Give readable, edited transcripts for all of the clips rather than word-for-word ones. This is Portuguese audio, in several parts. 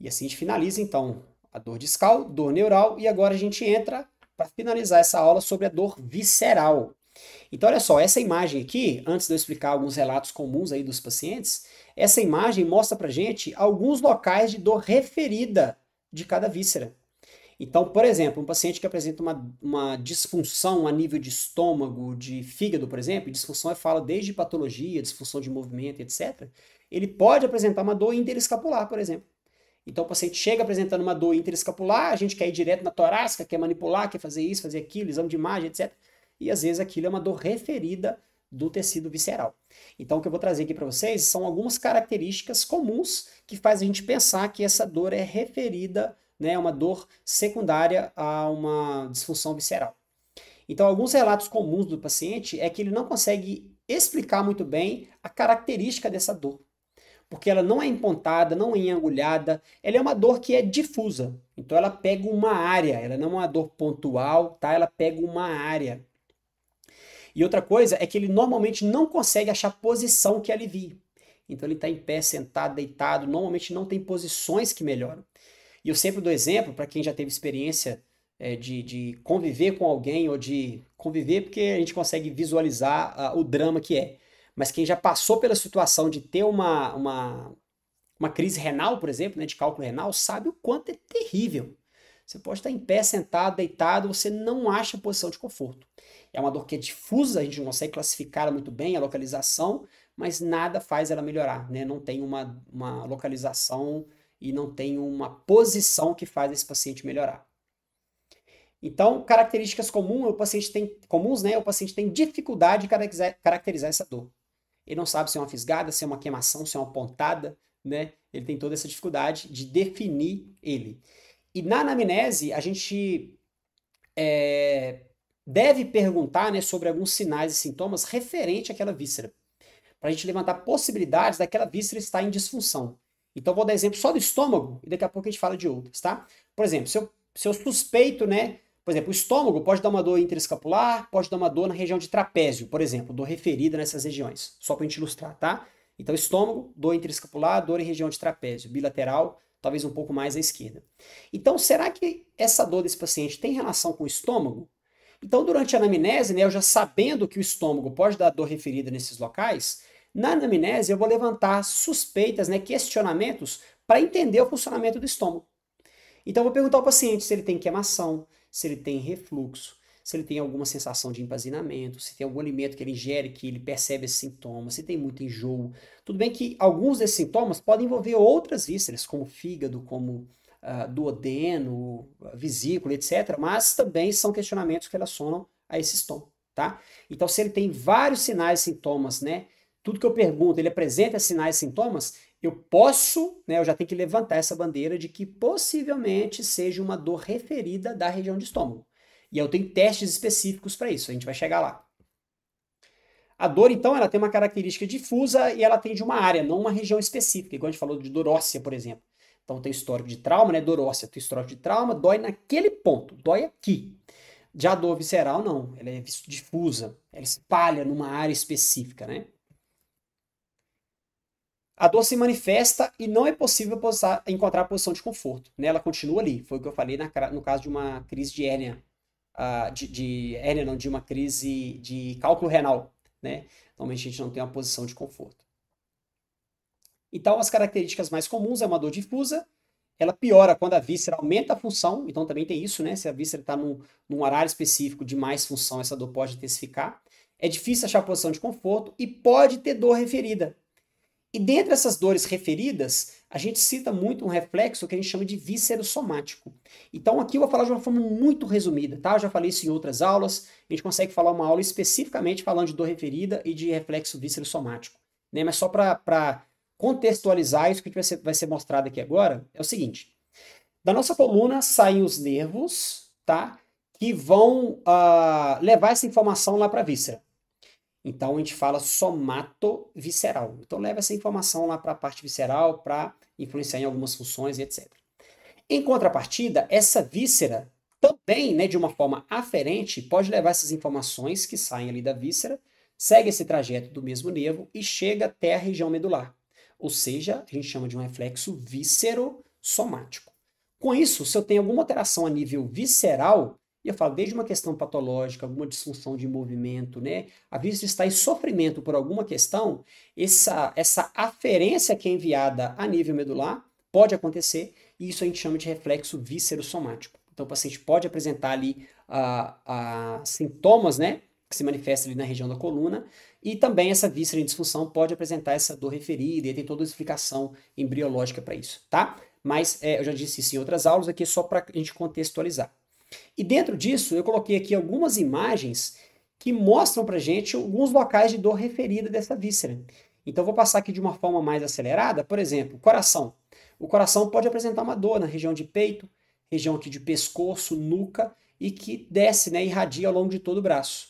E assim a gente finaliza, então, a dor discal, dor neural, e agora a gente entra para finalizar essa aula sobre a dor visceral. Então, olha só, essa imagem aqui, antes de eu explicar alguns relatos comuns aí dos pacientes, essa imagem mostra pra gente alguns locais de dor referida de cada víscera. Então, por exemplo, um paciente que apresenta uma disfunção a nível de estômago, de fígado, por exemplo, disfunção eu falo desde patologia, disfunção de movimento, etc., ele pode apresentar uma dor interescapular, por exemplo. Então o paciente chega apresentando uma dor interescapular, a gente quer ir direto na torácica, quer manipular, quer fazer isso, fazer aquilo, exame de imagem, etc. E às vezes aquilo é uma dor referida do tecido visceral. Então o que eu vou trazer aqui para vocês são algumas características comuns que faz a gente pensar que essa dor é referida, né, uma dor secundária a uma disfunção visceral. Então alguns relatos comuns do paciente é que ele não consegue explicar muito bem a característica dessa dor porque ela não é empontada, não é agulhada, ela é uma dor que é difusa. Então ela pega uma área, ela não é uma dor pontual, tá? Ela pega uma área. E outra coisa é que ele normalmente não consegue achar posição que alivie. Então ele está em pé, sentado, deitado, normalmente não tem posições que melhoram. E eu sempre dou exemplo para quem já teve experiência de conviver com alguém ou de conviver porque a gente consegue visualizar o drama que é. Mas quem já passou pela situação de ter uma crise renal, por exemplo, né, de cálculo renal, sabe o quanto é terrível. Você pode estar em pé, sentado, deitado, você não acha posição de conforto. É uma dor que é difusa, a gente não consegue classificar ela muito bem, a localização, mas nada faz ela melhorar, né? Não tem uma localização e não tem uma posição que faz esse paciente melhorar. Então, características comuns, comuns, né? O paciente tem dificuldade de caracterizar essa dor. Ele não sabe se é uma fisgada, se é uma queimação, se é uma pontada, né? Ele tem toda essa dificuldade de definir ele. E na anamnese, a gente deve perguntar, né, sobre alguns sinais e sintomas referente àquela víscera, para a gente levantar possibilidades daquela víscera estar em disfunção. Então, vou dar exemplo só do estômago e daqui a pouco a gente fala de outras, tá? Por exemplo, se eu suspeito, né? Por exemplo, o estômago pode dar uma dor interescapular, pode dar uma dor na região de trapézio, por exemplo, dor referida nessas regiões, só para a gente ilustrar, tá? Então, estômago, dor interescapular, dor em região de trapézio, bilateral, talvez um pouco mais à esquerda. Então, será que essa dor desse paciente tem relação com o estômago? Então, durante a anamnese, né, eu já sabendo que o estômago pode dar dor referida nesses locais, na anamnese eu vou levantar suspeitas, né, questionamentos para entender o funcionamento do estômago. Então, eu vou perguntar ao paciente se ele tem queimação, se ele tem refluxo, se ele tem alguma sensação de empazinamento, se tem algum alimento que ele ingere que ele percebe esses sintomas, se tem muito enjoo. Tudo bem que alguns desses sintomas podem envolver outras vísceras, como fígado, como duodeno, vesícula, etc. Mas também são questionamentos que relacionam a esse estômago, tá? Então, se ele tem vários sinais e sintomas, né? Tudo que eu pergunto, ele apresenta sinais e sintomas, eu posso, né, eu já tenho que levantar essa bandeira de que possivelmente seja uma dor referida da região de estômago. E eu tenho testes específicos para isso, a gente vai chegar lá. A dor, então, ela tem uma característica difusa e ela atende uma área, não uma região específica, igual a gente falou de dor óssea, por exemplo. Então tem histórico de trauma, né? Dor óssea tem histórico de trauma, dói naquele ponto, dói aqui. Já a dor visceral, não, ela é difusa, ela espalha numa área específica, né? A dor se manifesta e não é possível encontrar posição de conforto, né? Ela continua ali. Foi o que eu falei no caso de uma crise de hérnia, de hérnia não, de uma crise de cálculo renal, né? Normalmente a gente não tem uma posição de conforto. Então, as características mais comuns é uma dor difusa, ela piora quando a víscera aumenta a função, então também tem isso, né? Se a víscera está num horário específico de mais função, essa dor pode intensificar. É difícil achar posição de conforto e pode ter dor referida. E dentre essas dores referidas, a gente cita muito um reflexo que a gente chama de víscero-somático. Então aqui eu vou falar de uma forma muito resumida, tá? Eu já falei isso em outras aulas, a gente consegue falar uma aula especificamente falando de dor referida e de reflexo víscero-somático, né? Mas só para contextualizar isso que vai ser mostrado aqui agora, é o seguinte. Da nossa coluna saem os nervos, tá? Que vão levar essa informação lá para a víscera. Então a gente fala somatovisceral. Então leva essa informação lá para a parte visceral para influenciar em algumas funções e etc. Em contrapartida, essa víscera também, né, de uma forma aferente, pode levar essas informações que saem ali da víscera, segue esse trajeto do mesmo nervo e chega até a região medular. Ou seja, a gente chama de um reflexo víscero somático. Com isso, se eu tenho alguma alteração a nível visceral, e eu falo desde uma questão patológica, alguma disfunção de movimento, né? A víscera está em sofrimento por alguma questão, essa aferência que é enviada a nível medular pode acontecer, e isso a gente chama de reflexo víscero-somático. Então o paciente pode apresentar ali sintomas, né? Que se manifestam ali na região da coluna, e também essa víscera em disfunção pode apresentar essa dor referida, e tem toda a explicação embriológica para isso, tá? Mas eu já disse isso em outras aulas, aqui só para a gente contextualizar. E dentro disso, eu coloquei aqui algumas imagens que mostram pra gente alguns locais de dor referida dessa víscera. Então, eu vou passar aqui de uma forma mais acelerada. Por exemplo, coração. O coração pode apresentar uma dor na região de peito, região aqui de pescoço, nuca, e que desce, né, irradia ao longo de todo o braço.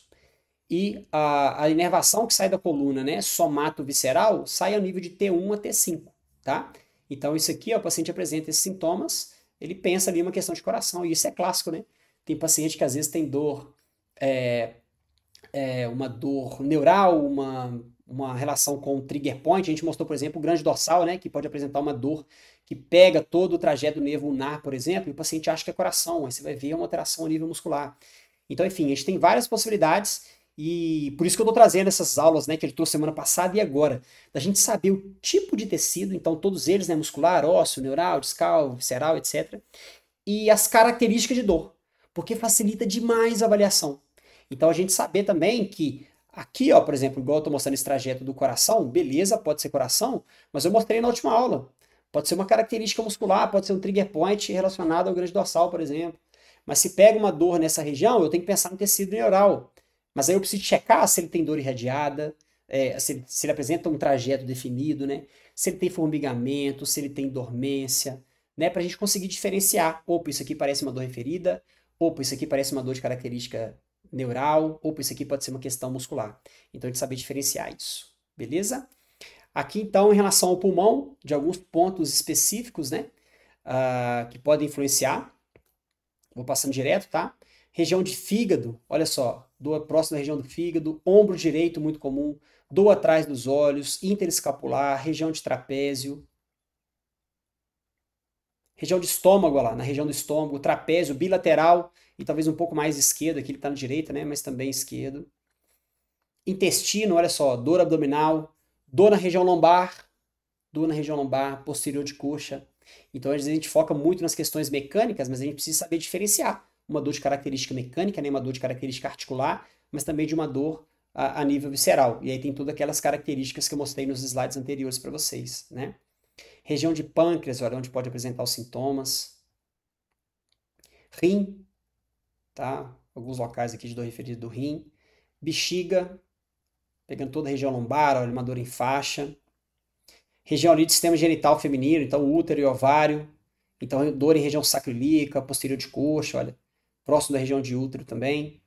E a inervação que sai da coluna, né, somato-visceral, sai ao nível de T1 a T5, tá? Então, isso aqui, ó, o paciente apresenta esses sintomas, ele pensa ali uma questão de coração, e isso é clássico, né? Tem paciente que às vezes tem dor, uma dor neural, uma relação com o trigger point. A gente mostrou, por exemplo, o grande dorsal, né, que pode apresentar uma dor que pega todo o trajeto do nervo ulnar, por exemplo, e o paciente acha que é coração, aí você vai ver uma alteração a nível muscular. Então, enfim, a gente tem várias possibilidades, e por isso que eu estou trazendo essas aulas, né, que ele trouxe semana passada e agora, da gente saber o tipo de tecido, então todos eles, né, muscular, ósseo, neural, discal, visceral, etc., e as características de dor, porque facilita demais a avaliação. Então a gente saber também que aqui, ó, por exemplo, igual eu estou mostrando esse trajeto do coração, beleza, pode ser coração, mas eu mostrei na última aula. Pode ser uma característica muscular, pode ser um trigger point relacionado ao grande dorsal, por exemplo. Mas se pega uma dor nessa região, eu tenho que pensar no tecido neural. Mas aí eu preciso checar se ele tem dor irradiada, se ele apresenta um trajeto definido, né? Se ele tem formigamento, se ele tem dormência, né? Para a gente conseguir diferenciar. Opa, isso aqui parece uma dor referida, opa, isso aqui parece uma dor de característica neural, opa, isso aqui pode ser uma questão muscular. Então a gente saber diferenciar isso, beleza? Aqui então, em relação ao pulmão, de alguns pontos específicos, né? Que podem influenciar. Vou passando direto, tá? Região de fígado, olha só, dor próxima da região do fígado, ombro direito, muito comum, dor atrás dos olhos, interescapular, região de trapézio, região de estômago, olha lá, na região do estômago, trapézio, bilateral, e talvez um pouco mais esquerdo, aqui ele está na direita, né, mas também esquerdo. Intestino, olha só, dor abdominal, dor na região lombar, posterior de coxa. Então, às vezes a gente foca muito nas questões mecânicas, mas a gente precisa saber diferenciar uma dor de característica mecânica, né, uma dor de característica articular, mas também de uma dor a nível visceral. E aí tem todas aquelas características que eu mostrei nos slides anteriores para vocês, né? Região de pâncreas, olha, onde pode apresentar os sintomas. Rim, tá? Alguns locais aqui de dor referida do rim. Bexiga, pegando toda a região lombar, olha, uma dor em faixa. Região ali do sistema genital feminino, então útero e ovário. Então dor em região sacroiliaca, posterior de coxa, olha, próximo da região de útero também.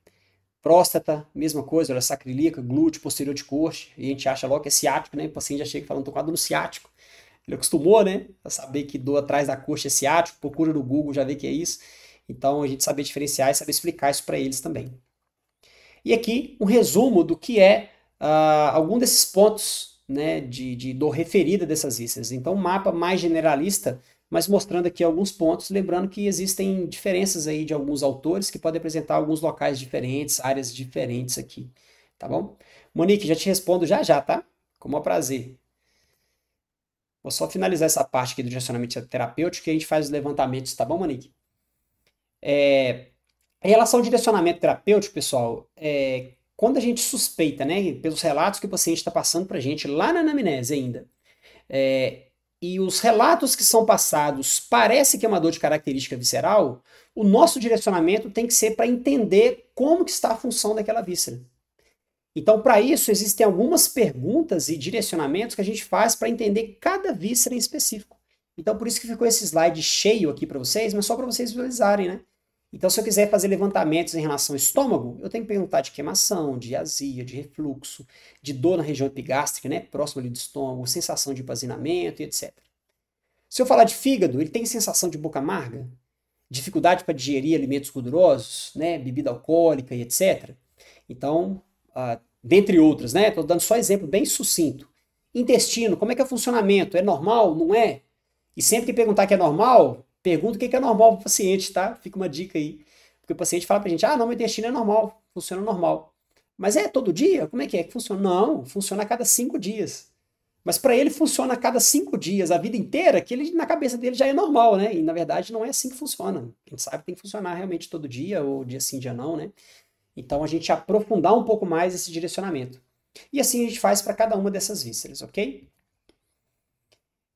Próstata, mesma coisa, olha, sacroiliaca, glúteo, posterior de coxa. E a gente acha logo que é ciático, né? O paciente já chega falando, tô com a dor no ciático. Ele acostumou, né, a saber que dor atrás da coxa é ciático, procura no Google, já vê que é isso. Então, a gente saber diferenciar e saber explicar isso para eles também. E aqui, um resumo do que é algum desses pontos, né, de dor referida dessas vísceras. Então, um mapa mais generalista, mas mostrando aqui alguns pontos, lembrando que existem diferenças aí de alguns autores que podem apresentar alguns locais diferentes, áreas diferentes aqui, tá bom? Monique, já te respondo já já, tá? Com o maior prazer. Vou só finalizar essa parte aqui do direcionamento terapêutico e a gente faz os levantamentos, tá bom, Monique? Em relação ao direcionamento terapêutico, pessoal, quando a gente suspeita, né, pelos relatos que o paciente está passando para a gente lá na anamnese ainda, e os relatos que são passados parece que é uma dor de característica visceral, o nosso direcionamento tem que ser para entender como que está a função daquela víscera. Então, para isso, existem algumas perguntas e direcionamentos que a gente faz para entender cada víscera em específico. Então, por isso que ficou esse slide cheio aqui para vocês, mas só para vocês visualizarem, né? Então, se eu quiser fazer levantamentos em relação ao estômago, eu tenho que perguntar de queimação, de azia, de refluxo, de dor na região epigástrica, né? Próximo ali do estômago, sensação de empazinamento e etc. Se eu falar de fígado, ele tem sensação de boca amarga, dificuldade para digerir alimentos gordurosos, né? Bebida alcoólica e etc. Então, dentre outros, né? Estou dando só exemplo bem sucinto. Intestino, como é que é o funcionamento? É normal? Não é? E sempre que perguntar que é normal, pergunta o que é normal para o paciente, tá? Fica uma dica aí. Porque o paciente fala pra gente, ah, não, meu intestino é normal, funciona normal. Mas é todo dia? Como é que funciona? Não, funciona a cada 5 dias. Mas para ele funciona a cada 5 dias, a vida inteira, que ele na cabeça dele já é normal, né? E na verdade não é assim que funciona. A gente sabe que tem que funcionar realmente todo dia, ou dia sim, dia não, né? Então a gente aprofundar um pouco mais esse direcionamento. E assim a gente faz para cada uma dessas vísceras, ok?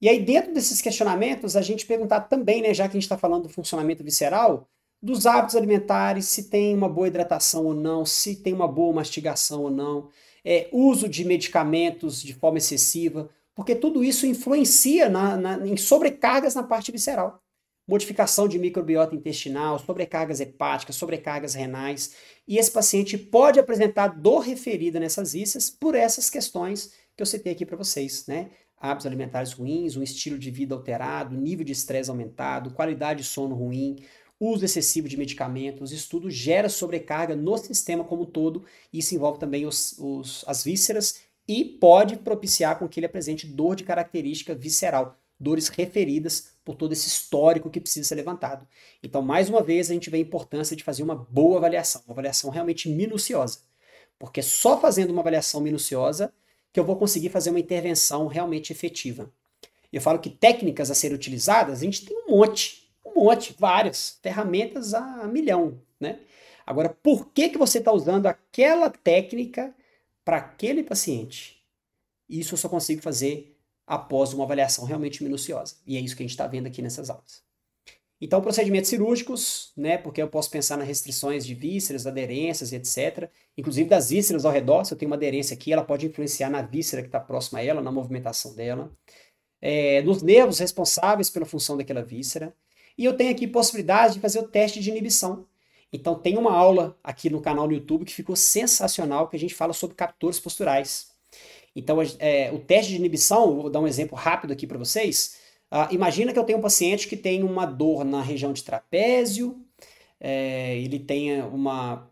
E aí, dentro desses questionamentos, a gente perguntar também, né, já que a gente está falando do funcionamento visceral, dos hábitos alimentares, se tem uma boa hidratação ou não, se tem uma boa mastigação ou não, uso de medicamentos de forma excessiva, porque tudo isso influencia em sobrecargas na parte visceral. Modificação de microbiota intestinal, sobrecargas hepáticas, sobrecargas renais, e esse paciente pode apresentar dor referida nessas vísceras por essas questões que eu citei aqui para vocês, né? Hábitos alimentares ruins, um estilo de vida alterado, nível de estresse aumentado, qualidade de sono ruim, uso excessivo de medicamentos, isso tudo gera sobrecarga no sistema como um todo, e isso envolve também as vísceras e pode propiciar com que ele apresente dor de característica visceral, dores referidas por todo esse histórico que precisa ser levantado. Então, mais uma vez, a gente vê a importância de fazer uma boa avaliação, uma avaliação realmente minuciosa, porque só fazendo uma avaliação minuciosa que eu vou conseguir fazer uma intervenção realmente efetiva. Eu falo que técnicas a serem utilizadas, a gente tem um monte, várias, ferramentas a milhão, né? Agora, por que você está usando aquela técnica para aquele paciente? Isso eu só consigo fazer após uma avaliação realmente minuciosa. E é isso que a gente está vendo aqui nessas aulas. Então, procedimentos cirúrgicos, né? Porque eu posso pensar nas restrições de vísceras, aderências, etc. Inclusive das vísceras ao redor, se eu tenho uma aderência aqui, ela pode influenciar na víscera que está próxima a ela, na movimentação dela. Nos nervos responsáveis pela função daquela víscera. E eu tenho aqui possibilidade de fazer o teste de inibição. Então, tem uma aula aqui no canal no YouTube que ficou sensacional, que a gente fala sobre captores posturais. Então, o teste de inibição, vou dar um exemplo rápido aqui para vocês. Imagina que eu tenho um paciente que tem uma dor na região de trapézio, ele tem uma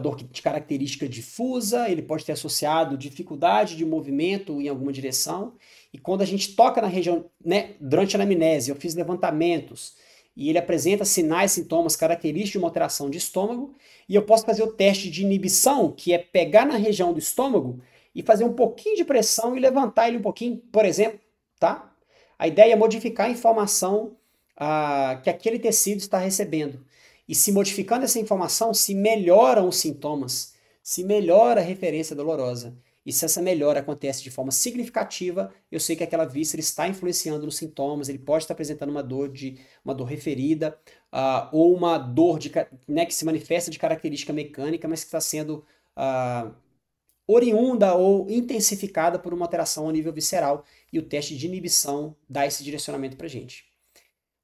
dor de característica difusa, ele pode ter associado dificuldade de movimento em alguma direção, e quando a gente toca na região, né, durante a anamnese, eu fiz levantamentos, e ele apresenta sinais, sintomas característicos de uma alteração de estômago, e eu posso fazer o teste de inibição, que é pegar na região do estômago e fazer um pouquinho de pressão e levantar ele um pouquinho, por exemplo, tá? A ideia é modificar a informação que aquele tecido está recebendo. E se modificando essa informação, se melhoram os sintomas, se melhora a referência dolorosa. E se essa melhora acontece de forma significativa, eu sei que aquela víscera está influenciando nos sintomas, ele pode estar apresentando uma dor referida, ou uma dor né, que se manifesta de característica mecânica, mas que está sendo oriunda ou intensificada por uma alteração a nível visceral, e o teste de inibição dá esse direcionamento para a gente.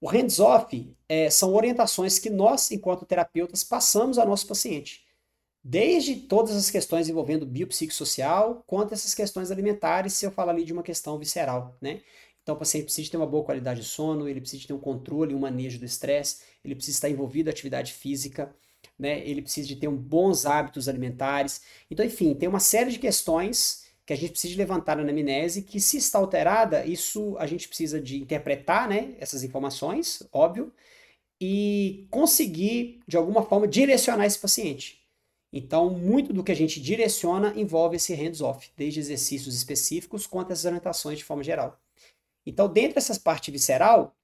O hands-off são orientações que nós, enquanto terapeutas, passamos ao nosso paciente. Desde todas as questões envolvendo biopsicossocial, quanto essas questões alimentares, se eu falar ali de uma questão visceral, né? Então o paciente precisa ter uma boa qualidade de sono, ele precisa ter um controle, um manejo do estresse, ele precisa estar envolvido em atividade física, né? Ele precisa de ter bons hábitos alimentares. Então, enfim, tem uma série de questões que a gente precisa levantar na anamnese, que se está alterada, isso a gente precisa de interpretar, né, essas informações, óbvio, e conseguir, de alguma forma, direcionar esse paciente. Então, muito do que a gente direciona envolve esse hands-off, desde exercícios específicos quanto essas orientações de forma geral. Então, dentro dessa parte visceral,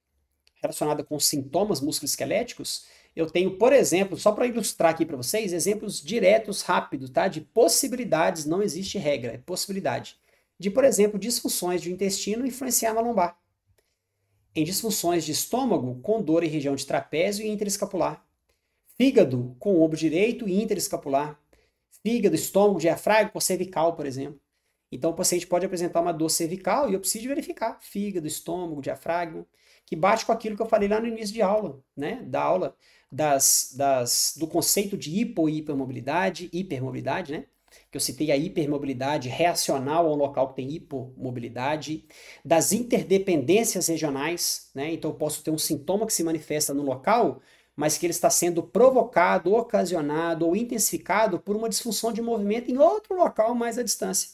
relacionada com sintomas musculoesqueléticos, eu tenho, por exemplo, só para ilustrar aqui para vocês, exemplos diretos, rápidos, tá? De possibilidades, não existe regra, é possibilidade. De, por exemplo, disfunções de intestino influenciar na lombar. Em disfunções de estômago, com dor em região de trapézio e interescapular. Fígado, com ombro direito e interescapular. Fígado, estômago, diafragma, cervical, por exemplo. Então, o paciente pode apresentar uma dor cervical e eu preciso verificar fígado, estômago, diafragma, que bate com aquilo que eu falei lá no início de aula, né? Da aula do conceito de hipo e hipermobilidade, né? Que eu citei a hipermobilidade reacional a um local que tem hipomobilidade, das interdependências regionais, né? Então eu posso ter um sintoma que se manifesta no local, mas que ele está sendo provocado, ocasionado ou intensificado por uma disfunção de movimento em outro local mais à distância.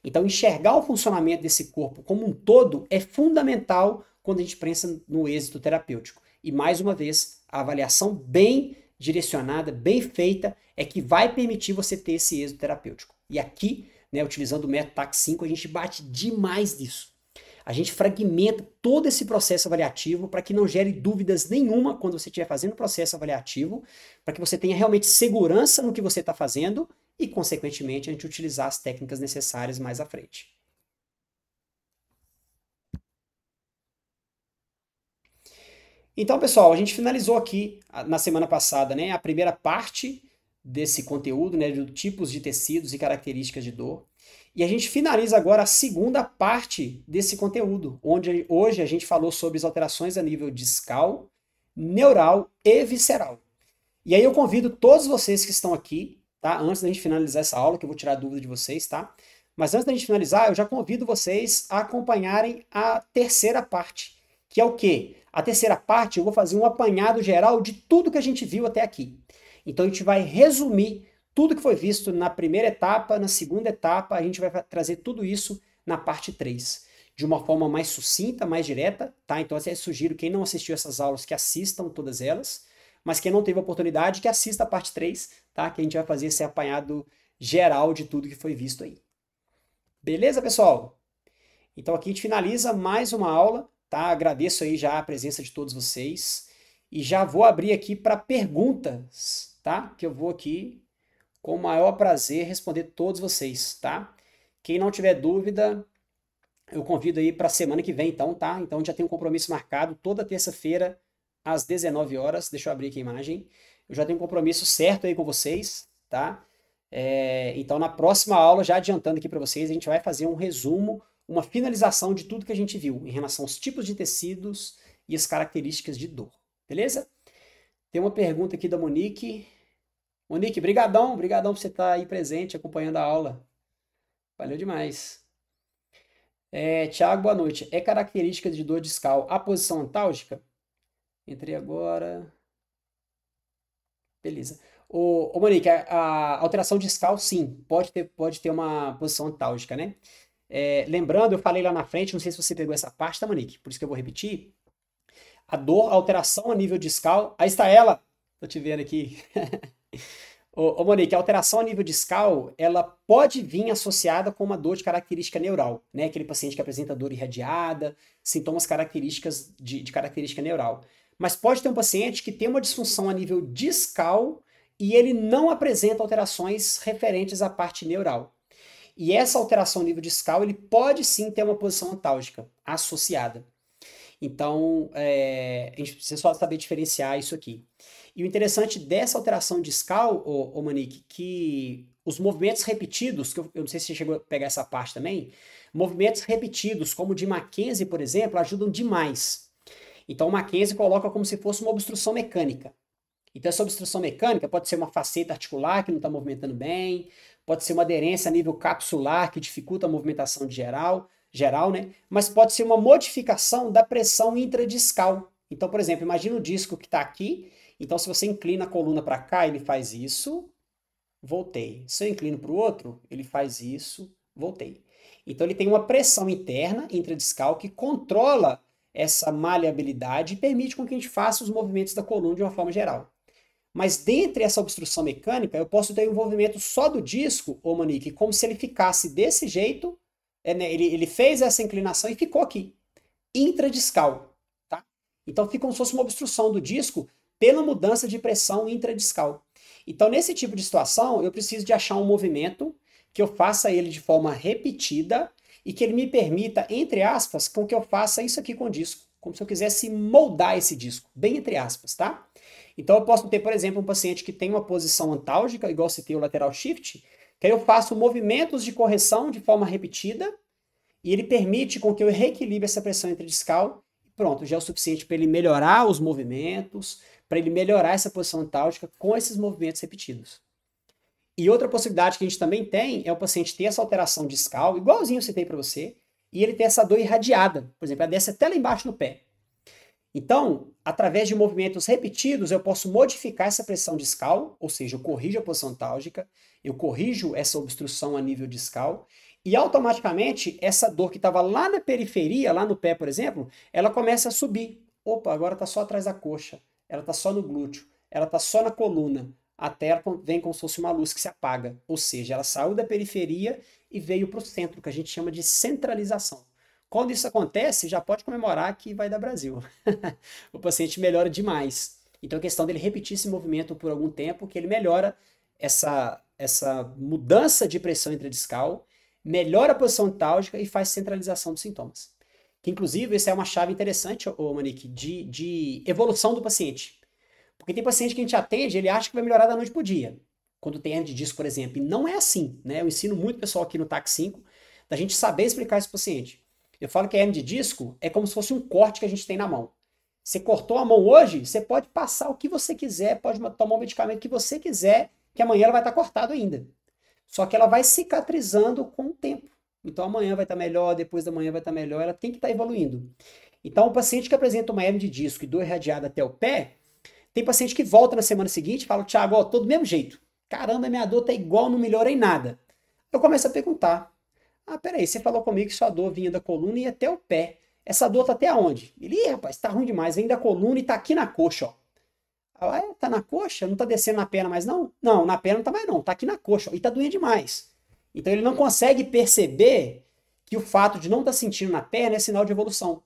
Então, enxergar o funcionamento desse corpo como um todo é fundamental quando a gente pensa no êxito terapêutico. E mais uma vez, a avaliação bem direcionada, bem feita, é que vai permitir você ter esse êxito terapêutico. E aqui, né, utilizando o método TAC5, a gente bate demais nisso. A gente fragmenta todo esse processo avaliativo para que não gere dúvidas nenhuma quando você estiver fazendo o processo avaliativo, para que você tenha realmente segurança no que você está fazendo e, consequentemente, a gente utilizar as técnicas necessárias mais à frente. Então, pessoal, a gente finalizou aqui na semana passada, né, a primeira parte desse conteúdo, né, de tipos de tecidos e características de dor. E a gente finaliza agora a segunda parte desse conteúdo, onde hoje a gente falou sobre as alterações a nível discal, neural e visceral. E aí eu convido todos vocês que estão aqui, tá? Antes da gente finalizar essa aula, que eu vou tirar a dúvida de vocês, tá? Mas antes da gente finalizar, eu já convido vocês a acompanharem a terceira parte, que é o quê? A terceira parte eu vou fazer um apanhado geral de tudo que a gente viu até aqui. Então a gente vai resumir tudo que foi visto na primeira etapa, na segunda etapa, a gente vai trazer tudo isso na parte 3, de uma forma mais sucinta, mais direta, tá? Então eu sugiro quem não assistiu essas aulas que assistam todas elas, mas quem não teve a oportunidade que assista a parte 3, tá? Que a gente vai fazer esse apanhado geral de tudo que foi visto aí. Beleza, pessoal? Então aqui a gente finaliza mais uma aula, tá? Agradeço aí já a presença de todos vocês e já vou abrir aqui para perguntas, tá? Que eu vou aqui com o maior prazer responder todos vocês, tá? Quem não tiver dúvida, eu convido aí para a semana que vem, então, tá? Então já tem um compromisso marcado toda terça-feira às 19 horas. Deixa eu abrir aqui a imagem. Eu já tenho um compromisso certo aí com vocês, tá? Então na próxima aula, já adiantando aqui para vocês, a gente vai fazer um resumo, uma finalização de tudo que a gente viu em relação aos tipos de tecidos e as características de dor, beleza? Tem uma pergunta aqui da Monique. Monique, brigadão por você estar aí presente, acompanhando a aula. Valeu demais. Tiago, boa noite. É característica de dor discal a posição antálgica? Entrei agora. Beleza. Ô Monique, a alteração discal, sim, pode ter uma posição antálgica, né? Lembrando, eu falei lá na frente, não sei se você pegou essa parte, tá, Monique? Por isso que eu vou repetir. A dor, a alteração a nível discal. Aí está ela! Tô te vendo aqui. Ô Monique, a alteração a nível discal, ela pode vir associada com uma dor de característica neural, né? Aquele paciente que apresenta dor irradiada, sintomas características de característica neural. Mas pode ter um paciente que tem uma disfunção a nível discal e ele não apresenta alterações referentes à parte neural. E essa alteração a nível discal, ele pode sim ter uma posição antálgica associada. Então, a gente precisa só saber diferenciar isso aqui. E o interessante dessa alteração discal, ô Monique, que os movimentos repetidos, que eu não sei se você chegou a pegar essa parte também, movimentos repetidos, como o de Mackenzie, por exemplo, ajudam demais. Então, o Mackenzie coloca como se fosse uma obstrução mecânica. Então, essa obstrução mecânica pode ser uma faceta articular que não está movimentando bem, pode ser uma aderência a nível capsular que dificulta a movimentação de geral, né? Mas pode ser uma modificação da pressão intradiscal. Então, por exemplo, imagina o disco que está aqui. Então, se você inclina a coluna para cá, ele faz isso, voltei. Se eu inclino para o outro, ele faz isso, voltei. Então, ele tem uma pressão interna intradiscal que controla essa maleabilidade e permite com que a gente faça os movimentos da coluna de uma forma geral. Mas dentre essa obstrução mecânica, eu posso ter um envolvimento só do disco, ô Monique, como se ele ficasse desse jeito, né, ele fez essa inclinação e ficou aqui, intradiscal, tá? Então fica como se fosse uma obstrução do disco pela mudança de pressão intradiscal. Então nesse tipo de situação, eu preciso de achar um movimento que eu faça ele de forma repetida e que ele me permita, entre aspas, com que eu faça isso aqui com o disco, como se eu quisesse moldar esse disco, bem entre aspas, tá? Então eu posso ter, por exemplo, um paciente que tem uma posição antálgica, igual citei o lateral shift, que aí eu faço movimentos de correção de forma repetida e ele permite com que eu reequilibre essa pressão intradiscal. Pronto, já é o suficiente para ele melhorar os movimentos, para ele melhorar essa posição antálgica com esses movimentos repetidos. E outra possibilidade que a gente também tem é o paciente ter essa alteração discal, igualzinho eu citei para você, e ele ter essa dor irradiada. Por exemplo, ela desce até lá embaixo no pé. Então, através de movimentos repetidos, eu posso modificar essa pressão discal, ou seja, eu corrijo a posição antálgica, eu corrijo essa obstrução a nível discal, E automaticamente, essa dor que estava lá na periferia, lá no pé, por exemplo, ela começa a subir. Opa, agora está só atrás da coxa, ela está só no glúteo, ela está só na coluna, até ela vem como se fosse uma luz que se apaga. Ou seja, ela saiu da periferia e veio para o centro, que a gente chama de centralização. Quando isso acontece, já pode comemorar que vai dar Brasil. O paciente melhora demais. Então, a questão dele repetir esse movimento por algum tempo, que ele melhora essa mudança de pressão intradiscal, melhora a posição antálgica e faz centralização dos sintomas. Que, inclusive, essa é uma chave interessante, ô Monique, de evolução do paciente. Porque tem paciente que a gente atende, ele acha que vai melhorar da noite pro dia. Quando tem hernia de disco, por exemplo. E não é assim, né? Eu ensino muito pessoal aqui no TAC 5 da gente saber explicar isso pro paciente. Eu falo que a hernia de disco é como se fosse um corte que a gente tem na mão. Você cortou a mão hoje, você pode passar o que você quiser, pode tomar o medicamento que você quiser, que amanhã ela vai estar cortada ainda. Só que ela vai cicatrizando com o tempo. Então amanhã vai estar melhor, depois da manhã vai estar melhor, ela tem que estar evoluindo. Então o paciente que apresenta uma hernia de disco e dor irradiada até o pé, tem paciente que volta na semana seguinte e fala, Thiago, ó, tô do mesmo jeito. Caramba, minha dor tá igual, não melhorei nada. Eu começo a perguntar. Ah, peraí, você falou comigo que sua dor vinha da coluna e ia até o pé. Essa dor tá até aonde? Ele, ih, rapaz, tá ruim demais, vem da coluna e tá aqui na coxa, ó. Ah, é? Tá na coxa? Não tá descendo na perna mais não? Não, na perna não tá mais não, tá aqui na coxa, ó, e tá doendo demais. Então ele não consegue perceber que o fato de não estar sentindo na perna é sinal de evolução.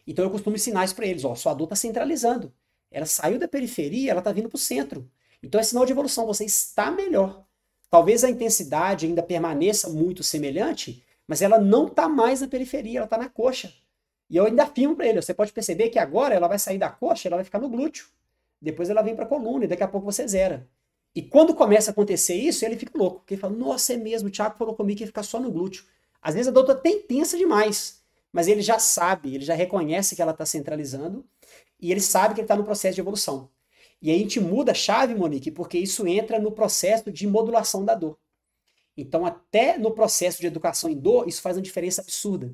Então eu costumo ensinar isso para eles, ó, sua dor está centralizando. Ela saiu da periferia, ela está vindo para o centro. Então é sinal de evolução, você está melhor. Talvez a intensidade ainda permaneça muito semelhante, mas ela não está mais na periferia, ela está na coxa. E eu ainda afirmo para ele, você pode perceber que agora ela vai sair da coxa, ela vai ficar no glúteo. Depois ela vem para a coluna e daqui a pouco você zera. E quando começa a acontecer isso, ele fica louco. Porque ele fala, nossa, é mesmo, o Thiago falou comigo que ia ficar só no glúteo. Às vezes a dor está até intensa demais, mas ele já sabe, ele já reconhece que ela está centralizando e ele sabe que ele está no processo de evolução. E aí a gente muda a chave, Monique, porque isso entra no processo de modulação da dor. Então, até no processo de educação em dor, isso faz uma diferença absurda.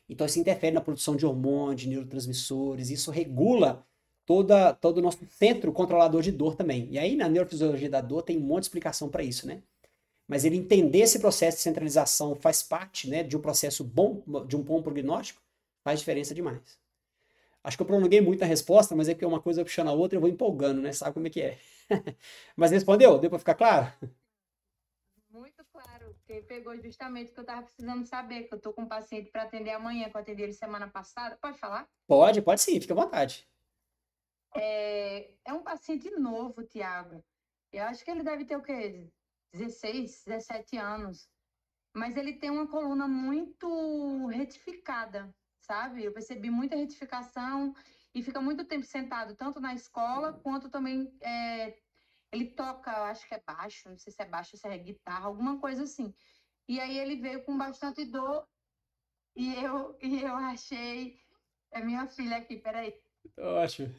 Então, isso interfere na produção de hormônios, de neurotransmissores, isso regula todo o nosso centro controlador de dor também. E aí, na neurofisiologia da dor, tem um monte de explicação para isso, né? Mas ele entender esse processo de centralização faz parte, né, de um processo bom, de um bom prognóstico, faz diferença demais. Acho que eu prolonguei muito a resposta, mas é porque uma coisa puxando a outra eu vou empolgando, né? Sabe como é que é? Mas respondeu? Deu para ficar claro? Muito claro, porque pegou justamente o que eu estava precisando saber, que eu estou com um paciente para atender amanhã, que eu atendi ele semana passada. Pode falar? Pode sim, fica à vontade. É um paciente novo, Tiago. Eu acho que ele deve ter o quê? 16, 17 anos. Mas ele tem uma coluna muito retificada, sabe? Eu percebi muita retificação e fica muito tempo sentado, tanto na escola quanto também ele toca, eu acho que é baixo, não sei se é baixo, se é guitarra, alguma coisa assim. E aí ele veio com bastante dor e eu achei. É minha filha aqui, peraí. Ótimo.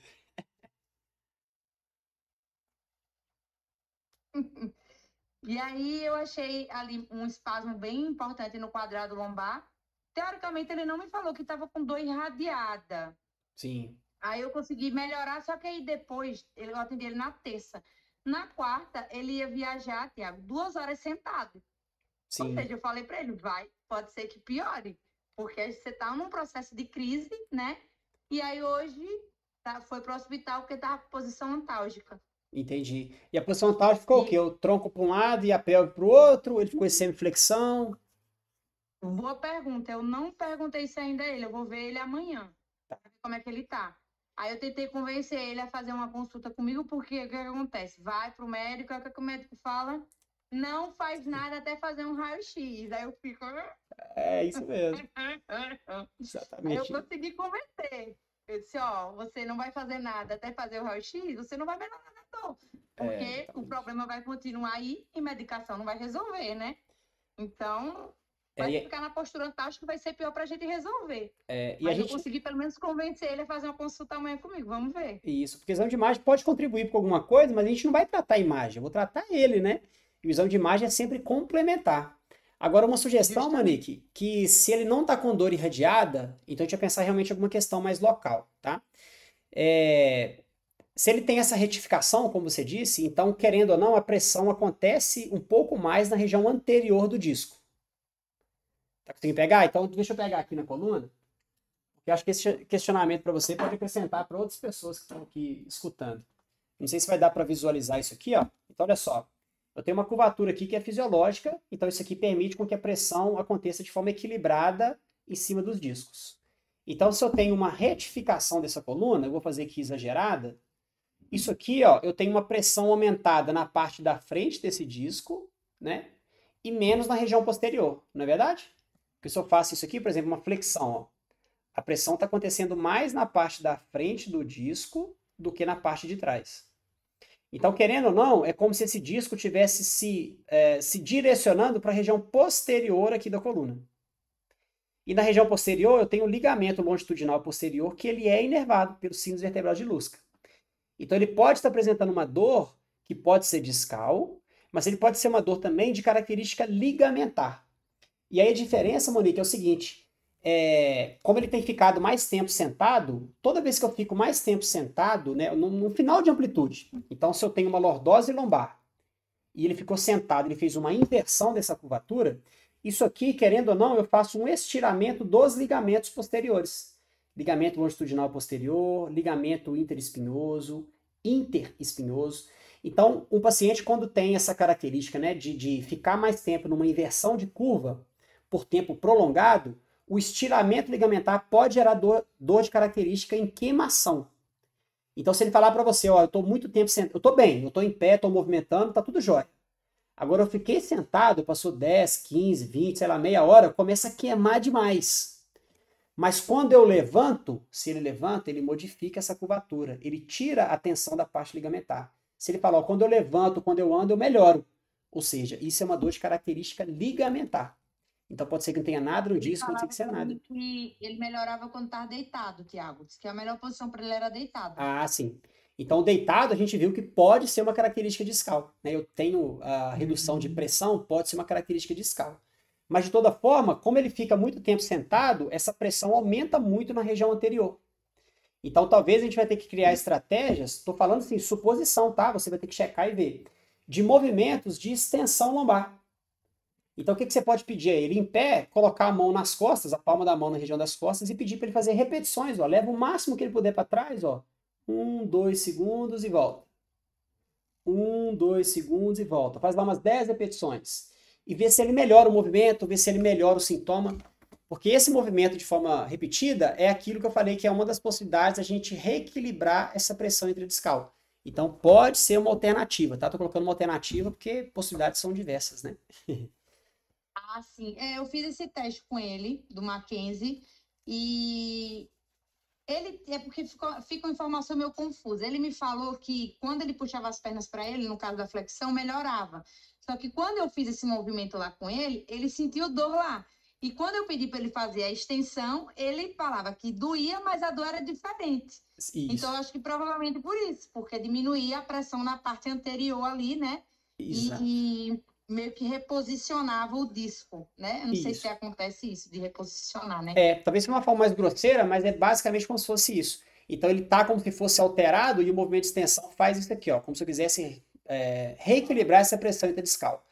E aí eu achei ali um espasmo bem importante no quadrado lombar. Teoricamente, ele não me falou que estava com dor irradiada. Sim, Aí eu consegui melhorar, só que aí depois eu atendi ele na terça. Na quarta, ele ia viajar, Tiago, 2 horas sentado. Ou sim. seja, eu falei para ele, vai, pode ser que piore, porque você está num processo de crise, né? E aí hoje foi para o hospital porque estava com posição antálgica. Entendi. E a posição tal ficou o quê? E O tronco para um lado e a pelve para o outro? Ele ficou em semiflexão? boa pergunta, eu não perguntei isso ainda a ele, eu vou ver ele amanhã, pra ver como é que ele tá. Aí eu tentei convencer ele a fazer uma consulta comigo, porque o que acontece? Vai pro médico, é o que o médico fala, não faz nada até fazer um raio-x. Aí eu fico. É isso mesmo. Aí eu Exatamente. consegui convencer. Eu disse, ó, você não vai fazer nada até fazer o raio-x, você não vai melhorar na dor. É, Porque o exatamente. problema vai continuar aí e medicação não vai resolver, né? Então, É, vai ficar na postura acho que vai ser pior para a gente resolver. e a Mas eu gente. consegui pelo menos convencer ele a fazer uma consulta amanhã comigo. Vamos ver. Isso, porque o exame de imagem pode contribuir com alguma coisa, mas a gente não vai tratar a imagem, eu vou tratar ele, né? E o exame de imagem é sempre complementar. Agora, uma sugestão, Justamente. Manique, que se ele não está com dor irradiada, então a gente vai pensar realmente em alguma questão mais local, tá? É, se ele tem essa retificação, como você disse, então, querendo ou não, a pressão acontece um pouco mais na região anterior do disco. Tá conseguindo pegar? Então, deixa eu pegar aqui na coluna, porque eu acho que esse questionamento para você pode acrescentar para outras pessoas que estão aqui escutando. Não sei se vai dar para visualizar isso aqui, ó. Então, olha só. Eu tenho uma curvatura aqui que é fisiológica, então isso aqui permite com que a pressão aconteça de forma equilibrada em cima dos discos. Então, se eu tenho uma retificação dessa coluna, eu vou fazer aqui exagerada, isso aqui, ó, eu tenho uma pressão aumentada na parte da frente desse disco, né? E menos na região posterior, não é verdade? Porque se eu faço isso aqui, por exemplo, uma flexão, ó, a pressão está acontecendo mais na parte da frente do disco do que na parte de trás. Então, querendo ou não, é como se esse disco tivesse se direcionando para a região posterior aqui da coluna. E na região posterior, eu tenho o ligamento longitudinal posterior, que ele é inervado pelo sinus vertebral de Lusca. Então, ele pode estar apresentando uma dor que pode ser discal, mas ele pode ser uma dor também de característica ligamentar. E aí a diferença, Monique, é o seguinte, como ele tem ficado mais tempo sentado, toda vez que eu fico mais tempo sentado, né, no final de amplitude, então se eu tenho uma lordose lombar e ele ficou sentado, ele fez uma inversão dessa curvatura, isso aqui, querendo ou não, eu faço um estiramento dos ligamentos posteriores. Ligamento longitudinal posterior, ligamento interespinhoso, interespinhoso. Então, um paciente, quando tem essa característica, né, de ficar mais tempo numa inversão de curva por tempo prolongado, o estiramento ligamentar pode gerar dor de característica em queimação. Então, se ele falar para você, ó, eu estou muito tempo sentado, eu estou bem, eu estou em pé, estou movimentando, está tudo jóia. Agora, eu fiquei sentado, passou 10, 15, 20, sei lá, meia hora, começa a queimar demais. Mas quando eu levanto, se ele levanta, ele modifica essa curvatura. Ele tira a tensão da parte ligamentar. Se ele falar, ó, quando eu levanto, quando eu ando, eu melhoro. Ou seja, isso é uma dor de característica ligamentar. Então pode ser que não tenha nada no disco, pode ser que seja nada. Que ele melhorava quando estava deitado, Tiago. Diz que a melhor posição para ele era deitado. Ah, sim. Então, deitado, a gente viu que pode ser uma característica discal, né? Eu tenho a redução de pressão, pode ser uma característica discal. Mas, de toda forma, como ele fica muito tempo sentado, essa pressão aumenta muito na região anterior. Então, talvez a gente vai ter que criar estratégias, estou falando assim, suposição, tá? Você vai ter que checar e ver, de movimentos de extensão lombar. Então, o que você pode pedir a ele? Em pé, colocar a mão nas costas, a palma da mão na região das costas, e pedir para ele fazer repetições, ó. Leva o máximo que ele puder para trás, ó. 1, 2 segundos e volta. 1, 2 segundos e volta. Faz lá umas 10 repetições. E vê se ele melhora o movimento, vê se ele melhora o sintoma. Porque esse movimento de forma repetida é aquilo que eu falei que é uma das possibilidades da gente reequilibrar essa pressão intradiscal. Então pode ser uma alternativa, tá? Tô colocando uma alternativa porque possibilidades são diversas, né? Ah, sim. Eu fiz esse teste com ele, do Mackenzie, e ele é porque fica uma informação meio confusa. Ele me falou que quando ele puxava as pernas para ele, no caso da flexão, melhorava. Só que quando eu fiz esse movimento lá com ele sentiu dor lá. E quando eu pedi para ele fazer a extensão, ele falava que doía, mas a dor era diferente. Isso. Então, eu acho que provavelmente por isso, porque diminuía a pressão na parte anterior ali, né? E meio que reposicionava o disco, né? Eu não sei se acontece isso, de reposicionar, né? Talvez seja uma forma mais grosseira, mas é basicamente como se fosse isso. Então ele tá como se fosse alterado e o movimento de extensão faz isso aqui, ó, como se eu quisesse reequilibrar essa pressão interdiscal.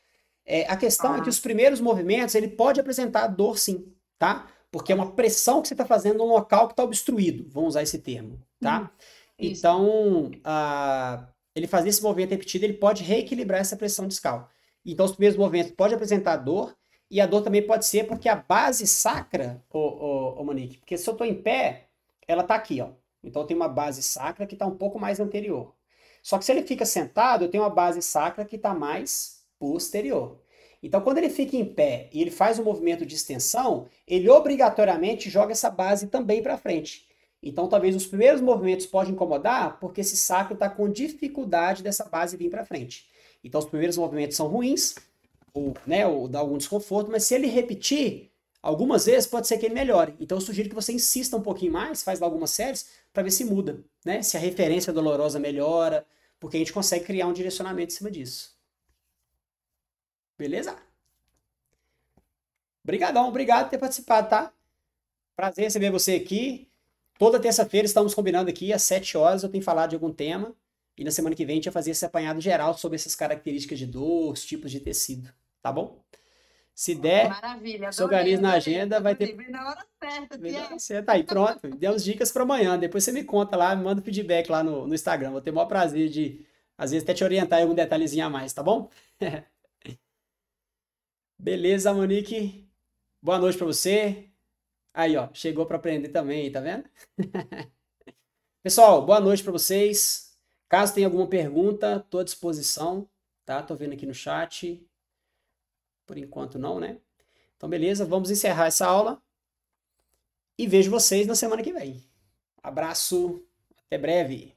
A questão é que os primeiros movimentos ele pode apresentar dor sim, tá? Porque é uma pressão que você está fazendo num local que está obstruído, vamos usar esse termo, tá? Então, ele fazer esse movimento repetido, ele pode reequilibrar essa pressão discal. Então, os primeiros movimentos podem apresentar dor, e a dor também pode ser porque a base sacra, Monique, porque se eu estou em pé, ela está aqui, ó. Então, eu tenho uma base sacra que está um pouco mais anterior. Só que se ele fica sentado, eu tenho uma base sacra que está mais posterior. Então, quando ele fica em pé e ele faz um movimento de extensão, ele obrigatoriamente joga essa base também para frente. Então, talvez os primeiros movimentos podem incomodar porque esse sacro está com dificuldade dessa base vir para frente. Então, os primeiros movimentos são ruins, ou dá algum desconforto, mas se ele repetir algumas vezes, pode ser que ele melhore. Então, eu sugiro que você insista um pouquinho mais, faz lá algumas séries, para ver se muda, né? Se a referência dolorosa melhora, porque a gente consegue criar um direcionamento em cima disso. Beleza? Obrigadão, obrigado por ter participado, tá? Prazer receber você aqui. Toda terça-feira estamos combinando aqui, às 7 horas, eu tenho falado de algum tema. E na semana que vem a gente vai fazer esse apanhado geral sobre essas características de dor, os tipos de tecido, tá bom? Se der, Maravilha, se adorei, organiza na adorei. agenda, vai Tudo ter. livre na hora certa, Vai dar Tiago. certo. Aí, pronto. Deu uns dicas para amanhã. Depois você me conta lá, me manda um feedback lá no Instagram. Vou ter o maior prazer de, às vezes, até te orientar em algum detalhezinho a mais, tá bom? Beleza, Monique. Boa noite para você. Aí, ó, chegou para aprender também, tá vendo? Pessoal, boa noite para vocês. Caso tenha alguma pergunta, estou à disposição, tá? Tô vendo aqui no chat. Por enquanto não, né? Então, beleza, vamos encerrar essa aula e vejo vocês na semana que vem. Abraço, até breve.